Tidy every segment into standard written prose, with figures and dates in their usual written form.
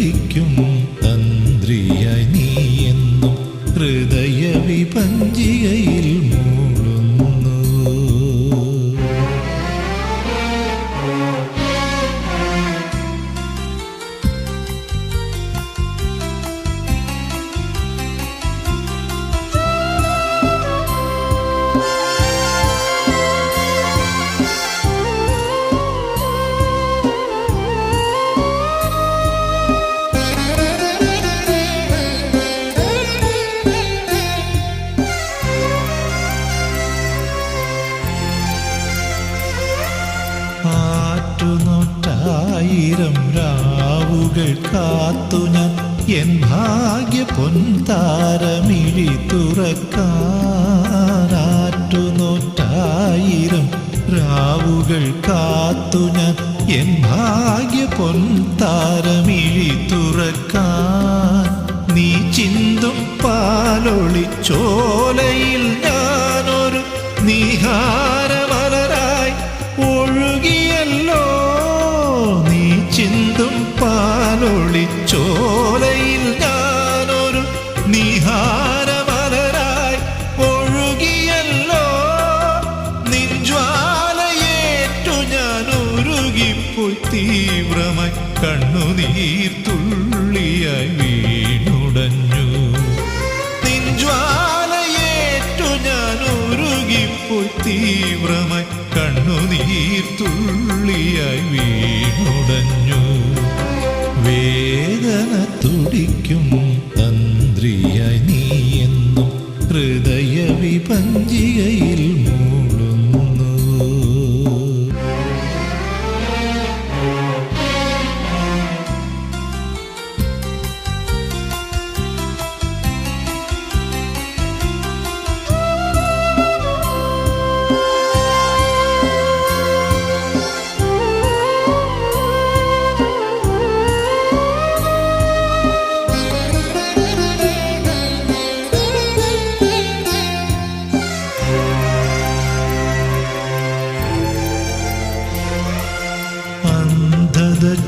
തുടിക്കും തന്ത്രിയായി നീ എന്നും ഹൃദയ വിപഞ്ചികയിൽ മൂളുന്നു. ആറ്റുനൂറ്റായിരം രാവുകൾ കാത്തു ഞാൻ എൻ ഭാഗ്യ പൊൻതാരമിഴി തുറക്കാൻ. ആറ്റുനൂറ്റായിരം രാവുകൾ കാത്തു ഞാൻ എൻ ഭാഗ്യ പൊൻതാരമിഴി തുറക്കാൻ. നീ ചിന്തും പാലൊളിച്ചോലയിൽ ഞാനൊരു നീഹാരമലരായി ഒഴുകിയല്ലോ. നീ ചിന്തും പാലൊളിച്ചോലയിൽ ഞാനൊരു നീഹാരമലരായി ഒഴുകിയല്ലോ. നിൻ ജ്വാലയേറ്റു ഞാൻ ഉരുകിപ്പോയി തീവ്രമായി കണ്ണുനീർ തുള്ളിയായി വീണുടഞ്ഞു. നിൻ ജ്വാലയേറ്റു ഞാൻ ഉരുകിപ്പോയി തീവ്രമായി കണ്ണുനീർ തുള്ളിയായി വീണുടഞ്ഞു. വേദന തുടിക്കും തന്ത്രിയായി നീ എന്നും ഹൃദയ വിപഞ്ചികയിൽ മൂളുന്നു.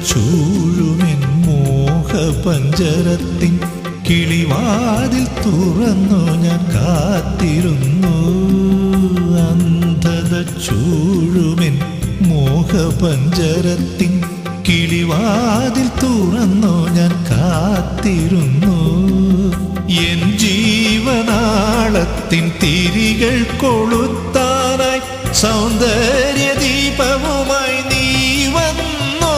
ചൂഴുമെൻ മോഹപഞ്ചരത്തിൻ കിളിവാതിൽ തുറന്നു ഞാൻ കാത്തിരുന്നു. അന്ധത ചൂഴുമെൻ മോഹപഞ്ചരത്തിൻ കിളിവാതിൽ തുറന്നു ഞാൻ കാത്തിരുന്നു. എൻ ജീവനാളത്തിൻ തിരികൾ കൊളുത്താനായി സൗന്ദര്യ ദീപവുമായി നീ വന്നു.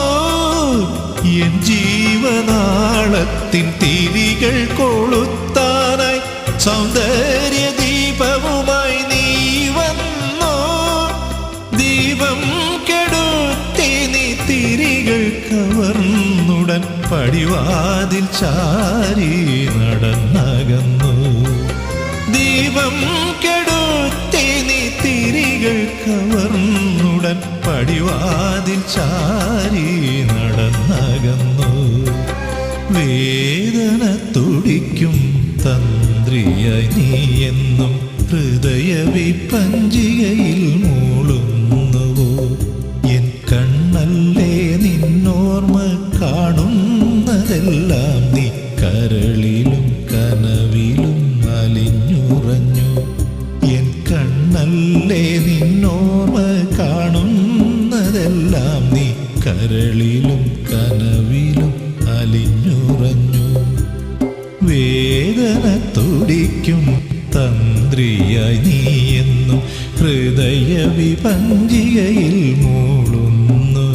എൻ ജീവനാളത്തിൻ തിരികൾ കൊളുത്താനായി സൗന്ദര്യ ദീപവുമായി നീ വന്നു. ദീപം കെടുത്തി നീ തിരികൾ കവർന്നുടൻ പടിവാതിൽ ചാരി നടന്നകന്നു. ദീപം കെടുത്തി നീ തിരികൾ കവർന്നുടൻ പടിവാതിൽ ചാരി നടന്നകന്നു. വേദന തുടിക്കും തന്ത്രിയായി നീ എന്നും ഹൃദയ വിപഞ്ചികയിൽ മൂളുന്നുവോ. എൻ കണ്ണല്ലേ നിന്നോർമ്മ കാണുന്നതെല്ലാം നീ കരളിലും കനവിലും അലിഞ്ഞുറഞ്ഞു. എൻ കണ്ണല്ലേ നിന്നോർമ്മ കാണുന്നതെല്ലാം നീ കരളിലും കനവിലും അലിഞ്ഞുറഞ്ഞു. വേദന തുടിക്കും തന്ത്രിയായി നീ എന്നും ഹൃദയ വിപഞ്ചികയിൽ മൂളുന്നു.